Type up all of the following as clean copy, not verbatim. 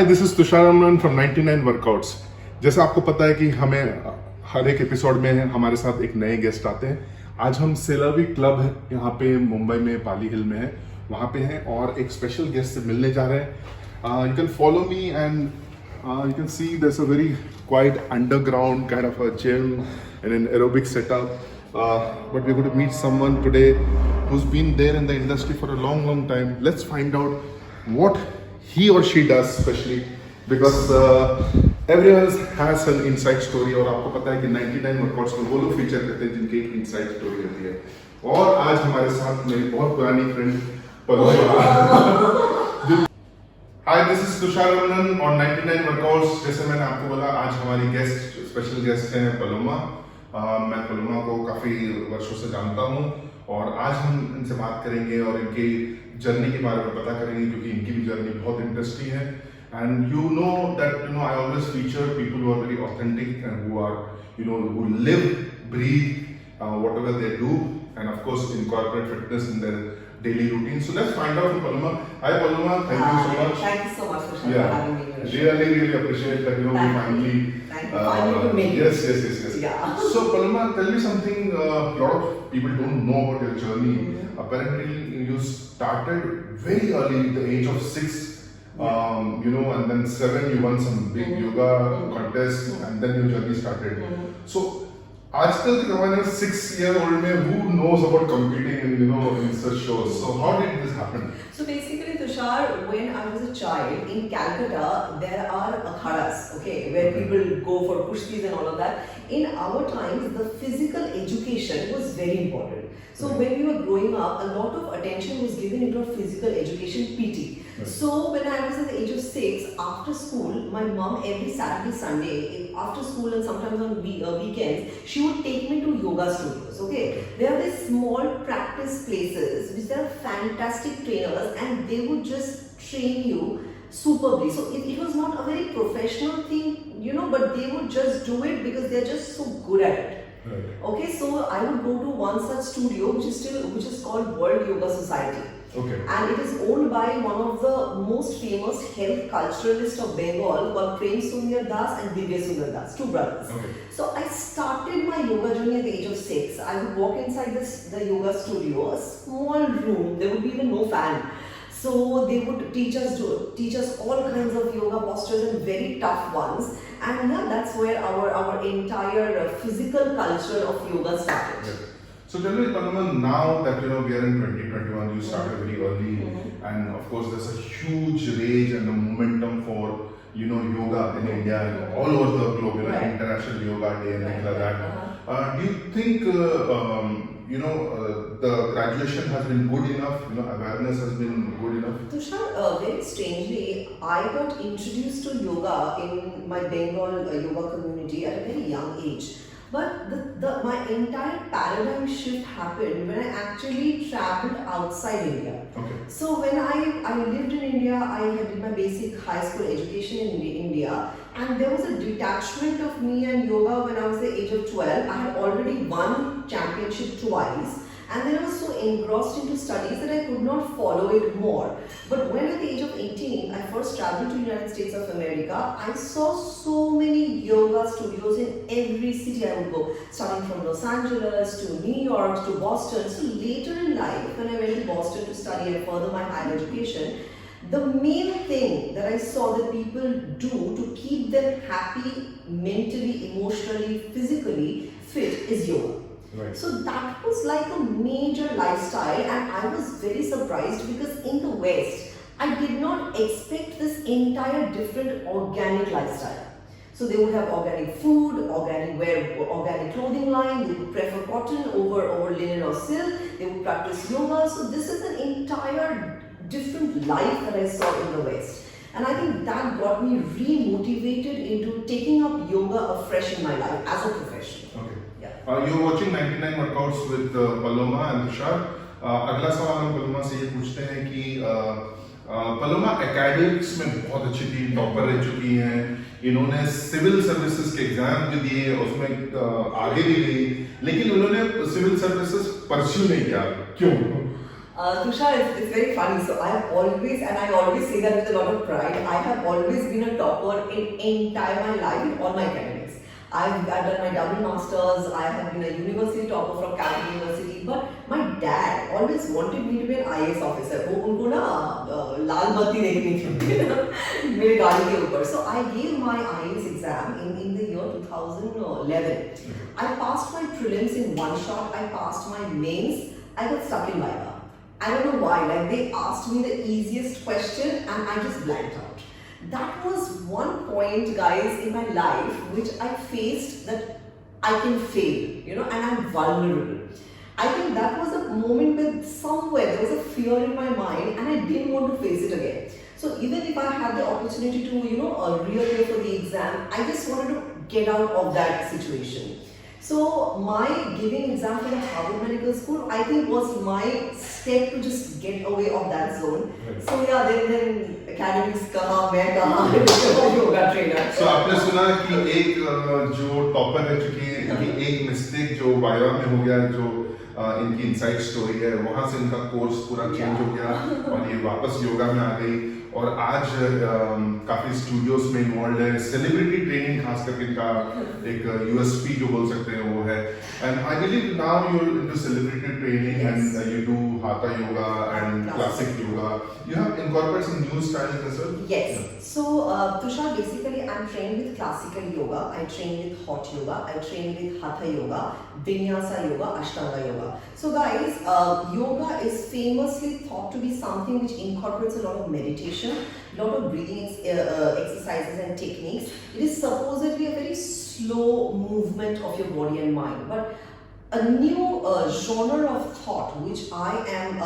this is Tushar Amran from 99 Workouts. जैसा आपको पता है कि हमें हर एक एपिसोड में हमारे साथ एक नए गेस्ट आते हैं. आज हम सेलावी क्लब है यहाँ पे मुंबई में पाली हिल में है, वहाँ पे हैं और एक स्पेशल गेस्ट से मिलने जा रहे हैं. You can follow me and you can see there's a very quiet underground kind of a gym and an aerobic setup. But we're going to meet someone today who's been there in the industry for a long time. Let's find out what he or she does, especially because everyone has an inside story. और आपको पता है कि 99 workouts में वो लोग feature करते हैं जिनकी एक इनसाइड स्टोरी होती है. और आज हमारे साथ मेरी बहुत पुरानी friend Paloma. Hi, this is Tushar Raman on 99 workouts. जैसे मैंने आपको बोला, आज हमारी गेस्ट स्पेशल गेस्ट हैं पलोमा. मैं पलोमा को काफ़ी वर्षों से जानता हूँ और आज हम इनसे बात करेंगे और इनकी जर्नी के बारे में पता करेंगे, क्योंकि इनकी भी जर्नी बहुत इंटरेस्टिंग है. And you know that I always feature people who are very authentic and who are who live breathe whatever they do, and of course incorporate fitness in their daily routine. So let's find out from Paloma. Hi Paloma, thank you so much. Thank you so much for having me here. Really appreciate that we finally. Thank you. Finally to meet you. Yes. Yeah. So Paloma, tell me something. A lot of people don't know about your journey. Apparently, you started very early, at the age of 6. And then 7 you won some big yoga contest, and then your journey started. So आजकल के जमाने में 6-year-old में who knows about competing in such shows? So how did this happen? So basically, Tushar, when I was a child in Calcutta, there are akhadas, okay, where people go for kushtis and all of that. In our times, the physical education was very important. So when we were growing up, a lot of attention was given into physical education, PT. So when I was at the age of 6, after school, my mom every Saturday, Sunday, after school and sometimes on weekends, she would take me to yoga studios. Okay, there are these small practice places which there are fantastic trainers and they would just train you superbly. So it was not a very professional thing, but they would just do it because they're just so good at it. Right. Okay, so I would go to one such studio which is called World Yoga Society. Okay. And it is owned by one of the most famous health culturalists of Bengal called Prem Sundar Das and Divya Sundar Das, two brothers. Okay. So I started my yoga journey at the age of 6. I would walk inside the yoga studio, a small room, there would be even no fan. So they would teach us all kinds of yoga postures and very tough ones. And that's where our entire physical culture of yoga started. Yeah. So tell me, Paloma, now that we are in 2021, you started very early, and of course there's a huge rage and a momentum for yoga in India and all over the globe. International Yoga Day and things like that. Do you think the graduation has been good enough? Awareness has been good enough? Tushar, very strangely, I got introduced to yoga in my Bengal yoga community at a very young age. But my entire paradigm shift happened when I actually traveled outside India. Okay. So when I lived in India, I did my basic high school education in India, and there was a detachment of me and yoga when I was the age of 12. I had already won championship twice. And then I was so engrossed into studies that I could not follow it more. But when at the age of 18, I first traveled to the United States of America, I saw so many yoga studios in every city I would go, starting from Los Angeles to New York to Boston. So later in life, when I went to Boston to study and further my higher education, the main thing that I saw that people do to keep them happy mentally, emotionally, physically fit is yoga. Right. So that was like a major lifestyle, and I was very surprised because in the West, I did not expect this entire different organic lifestyle. So they would have organic food, organic wear, organic clothing line, they would prefer cotton over linen or silk, they would practice yoga. So this is an entire different life that I saw in the West. And I think that got me re-motivated into taking up yoga afresh in my life as a profession. Okay. You're watching 99 Workouts with Paloma and Tushar. अगला सवाल हम Paloma से ये पूछते हैं कि Paloma academics में बहुत अच्छी थी, टॉपर रह चुकी हैं. इन्होंने सिविल सर्विसेज के एग्जाम भी दिए, उसमें आगे भी गई, लेकिन उन्होंने सिविल सर्विसेज परस्यू नहीं किया. क्यों? Tushar, it's very funny. So I have always, and I always say that with a lot of pride, I have always been a topper in entire my life in all my academics. I've done my double masters. I have been a university topper from Capital University. But my dad always wanted me to be an IAS officer. वो उनको ना लाल बत्ती देखनी थी मेरे गाड़ी के ऊपर. So I gave my IAS exam in the year 2011. I passed my prelims in one shot. I passed my mains. I got stuck in Viva. I don't know why. Like they asked me the easiest question and I just blanked out. That was one point, guys, in my life which I faced that I can fail, and I'm vulnerable. I think that was a moment when somewhere there was a fear in my mind and I didn't want to face it again. So even if I had the opportunity to, reappear for the exam, I just wanted to get out of that situation. So my giving exam for the Harvard Medical School, I think was my step to just get away of that zone. Right. So yeah, then academics kaha, main kaha, yoga trainer. So आपने सुना कि एक जो topper रह चुकी है, कि एक मिस्टेक जो वाइवा में हो गया, जो इनकी इनसाइड स्टोरी है, वहाँ से इनका कोर्स पूरा चेंज हो गया और ये वापस योगा में आ गई और आज काफी स्टूडियोज में इन्वॉल्व है. सेलिब्रिटी ट्रेनिंग खास करके इनका एक यूएसपी जो बोल सकते हैं वो है. And I believe now you into celebrity training and you do hatha yoga and classic yoga. You have incorporated some new styles as well? Yes. Yeah. So, Tushar, basically I'm trained with classical yoga, I train with hot yoga, I train with hatha yoga, vinyasa yoga, ashtanga yoga. So guys, yoga is famously thought to be something which incorporates a lot of meditation, a lot of breathing exercises and techniques. It is supposedly a very slow movement of your body and mind. But a new genre of thought which I am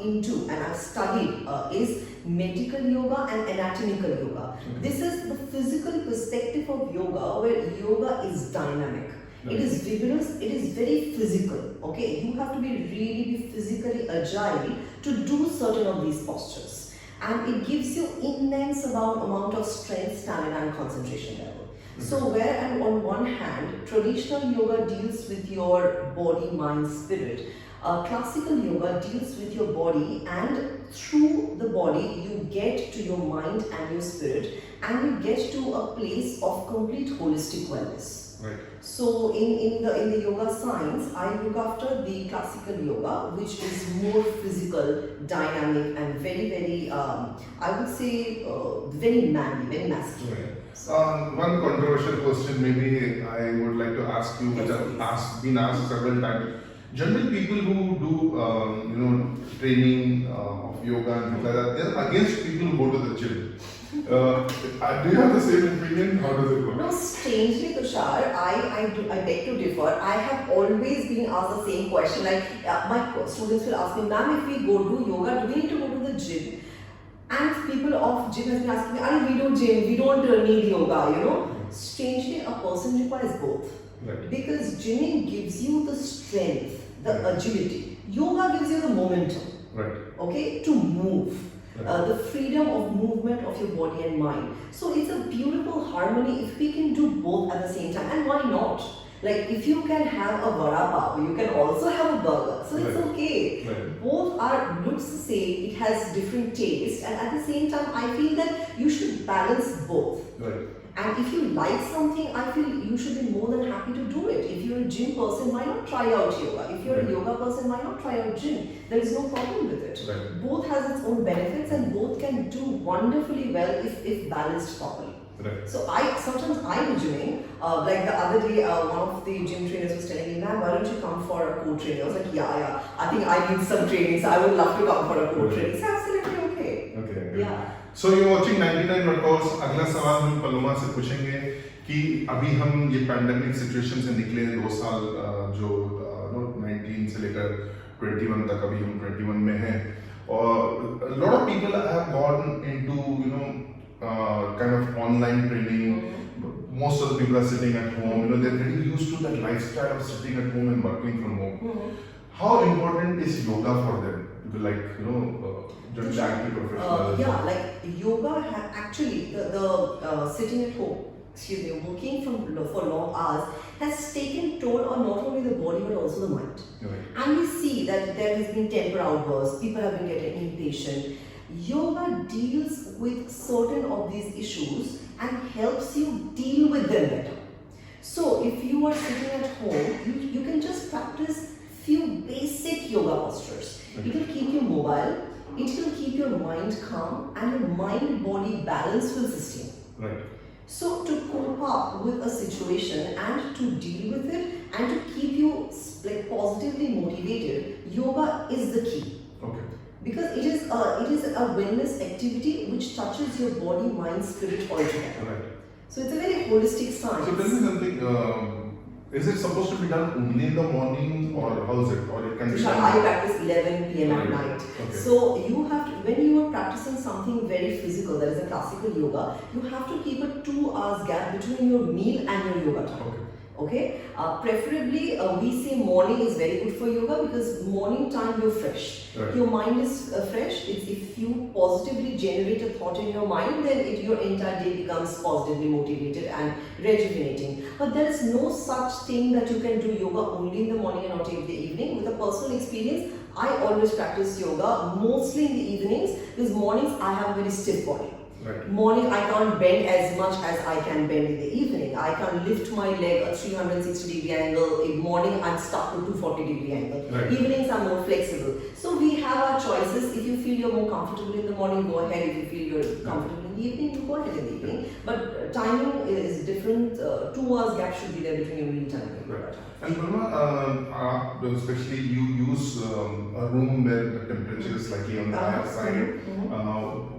into and I've studied is medical yoga and anatomical yoga. Okay. This is the physical perspective of yoga where yoga is dynamic. Nice. It is vigorous, it is very physical. Okay, you have to be physically agile to do certain of these postures. And it gives you immense amount of strength, stamina and concentration level. So where and on one hand, traditional yoga deals with your body, mind, spirit. Classical yoga deals with your body and through the body you get to your mind and your spirit and you get to a place of complete holistic wellness. Right. So in the yoga science, I look after the classical yoga, which is more physical, dynamic, and very I would say very manly, very masculine. Right. One controversial question, maybe I would like to ask you, which I've been asked several times. Generally, people who do training of yoga and things like that, they're against people who go to the gym. Do you have the same opinion? How does it work? No, strangely, Tushar, I beg to differ. I have always been asked the same question. Like my students will ask me, "Ma'am, if we go do yoga, do we need to go to the gym?" And people of gym has been asking me, we don't gym, we don't need yoga, Strangely, a person requires both. Right. Because gymming gives you the strength, the agility. Yoga gives you the momentum. Right. Okay, to move. Right. The freedom of movement of your body and mind. So it's a beautiful harmony if we can do both at the same time. And why not? Like if you can have a vada pav, you can also have a burger. So it's okay. Right. Both looks the same. It has different taste, and at the same time, I feel that you should balance both. Right. And if you like something, I feel you should be more than happy to do it. If you're a gym person, why not try out yoga? If you're a yoga person, why not try out gym? There is no problem with it. Right. Both has its own benefits, and both can do wonderfully well if balanced properly. Right. So sometimes I do gymming. Like the other day, one of the gym trainers was telling me, "Ma'am, why don't you come for a co-training?" I was like, yeah. I think I need some training, so I would love to come for a co-training. It's absolutely okay. Okay. Yeah. So you're watching 99 Workouts. अगला सवाल हम Paloma से पूछेंगे कि अभी हम ये pandemic situation से निकले 2 साल जो 19 से लेकर 21 तक अभी हम 21 में हैं और a lot of people have gone into kind of online training. Most of the people are sitting at home. They're getting used to that lifestyle of sitting at home and working from home. How important is yoga for them? Like just active professionals. Like yoga actually the sitting at home working for long hours has taken toll on not only the body but also the mind. Right. And we see that there has been temper outbursts, people have been getting impatient. Yoga deals with certain of these issues and helps you deal with them better. So if you are sitting at home, you can just practice few basic yoga postures. Okay. It will keep you mobile, it will keep your mind calm, and your mind-body balance will sustain. Right. So to cope up with a situation and to deal with it and to keep you like positively motivated, yoga is the key. Okay. Because it is a wellness activity which touches your body, mind, spirit all together. Right. So it's a very holistic science. So tell me something. Is it supposed to be done only in the morning, or how is it? Or it can be Tushar, done? I practice 11 p.m. at night. Okay. So you have to, when you are practicing something very physical, that is a classical yoga, you have to keep a 2 hours gap between your meal and your yoga time. Okay. Okay, preferably we say morning is very good for yoga because morning time you're fresh. Right. Your mind is fresh. If you positively generate a thought in your mind, then your entire day becomes positively motivated and rejuvenating. But there is no such thing that you can do yoga only in the morning and not in the evening. With a personal experience, I always practice yoga mostly in the evenings because mornings I have a very stiff body. Right. Morning I can't bend as much as I can bend in the evening. I can't lift my leg a 360 degree angle. In morning I'm stuck to 240 degree angle. Right. Evenings are more flexible. So we have our choices. If you feel you're more comfortable in the morning, go ahead. If you feel you're comfortable in the evening, you go ahead in the evening. But timing is different. 2 hours gap should be there between your meal time and your yoga time. And Paloma, especially you use a room where the temperature is slightly on the higher side.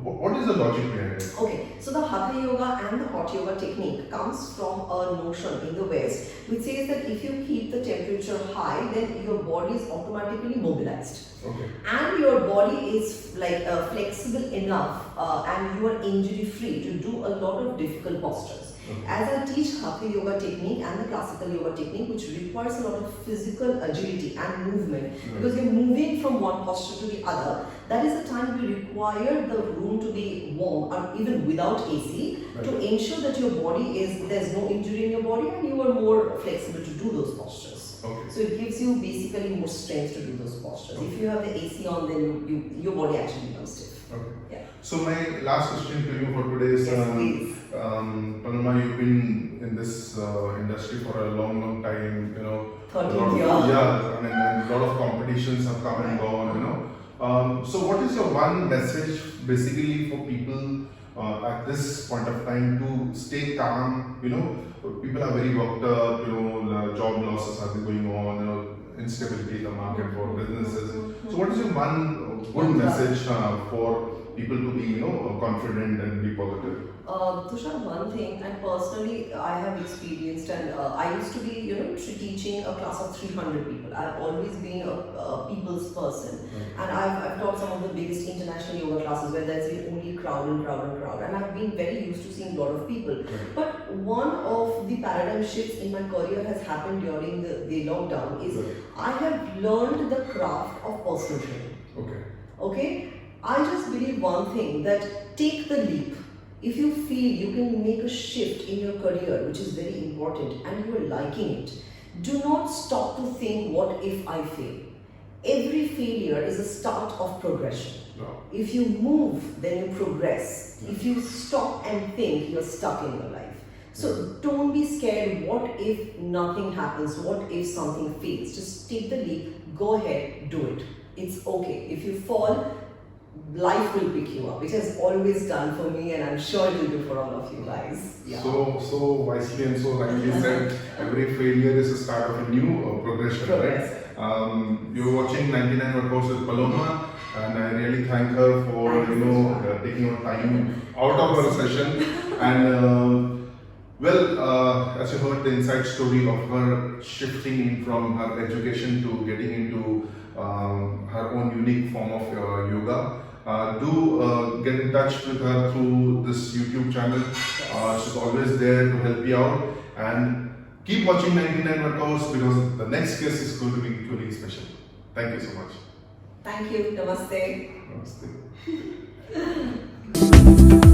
What is the logic behind it? Okay, so the Hatha Yoga and the Hot Yoga technique comes from a notion in the West which says that if you keep the temperature high, then your body is automatically mobilized. Okay. And your body is like flexible enough and you are injury free to do a lot of difficult postures. Okay. As I teach Hatha Yoga technique and the classical yoga technique, which requires a lot of physical agility and movement, because you're moving from one posture to the other, that is the time we require the room to be warm or even without AC to ensure that your body there's no injury in your body and you are more flexible to do those postures. Okay. So it gives you basically more strength to do those postures. If you have the AC on, then your body actually becomes stiff. Okay. Yeah. So my last question to you for today is, Yes, please. Paloma, you've been in this industry for a long time. 13 years. Yeah, I mean, and a lot of competitions have come and gone. So what is your one message basically for people at this point of time to stay calm? People are very worked up. The job losses are going on. Instability in the market for businesses. So what is your one good message for people to be confident and be positive? Tushar, one thing, and personally I have experienced, and I used to be teaching a class of 300 people. I've always been a people's person, and I've taught some of the biggest international yoga classes where there's been only crowd, and I've been very used to seeing a lot of people. But one of the paradigm shifts in my career has happened during the lockdown is I have learned the craft of personal training. Okay, I just believe one thing, that take the leap. If you feel you can make a shift in your career, which is very important, and you are liking it, do not stop to think, what if I fail? Every failure is a start of progression. If you move, then you progress. If you stop and think, you're stuck in your life. So don't be scared. What if nothing happens? What if something fails? Just take the leap, go ahead, do it. It's okay. If you fall, life will pick you up. It has always done for me, and I'm sure it will do for all of you guys. Yeah. So wisely and so rightly said, every failure is a start of a new progression, right? You're watching 99 Workouts with Paloma, and I really thank her for taking her time out of her session. And as you heard the inside story of her shifting in from her education to getting into her own unique form of yoga. Do get in touch with her through this YouTube channel. She's always there to help you out, and keep watching 99 Workouts because the next guest is going to be equally special. Thank you so much. Thank you. Namaste. Namaste.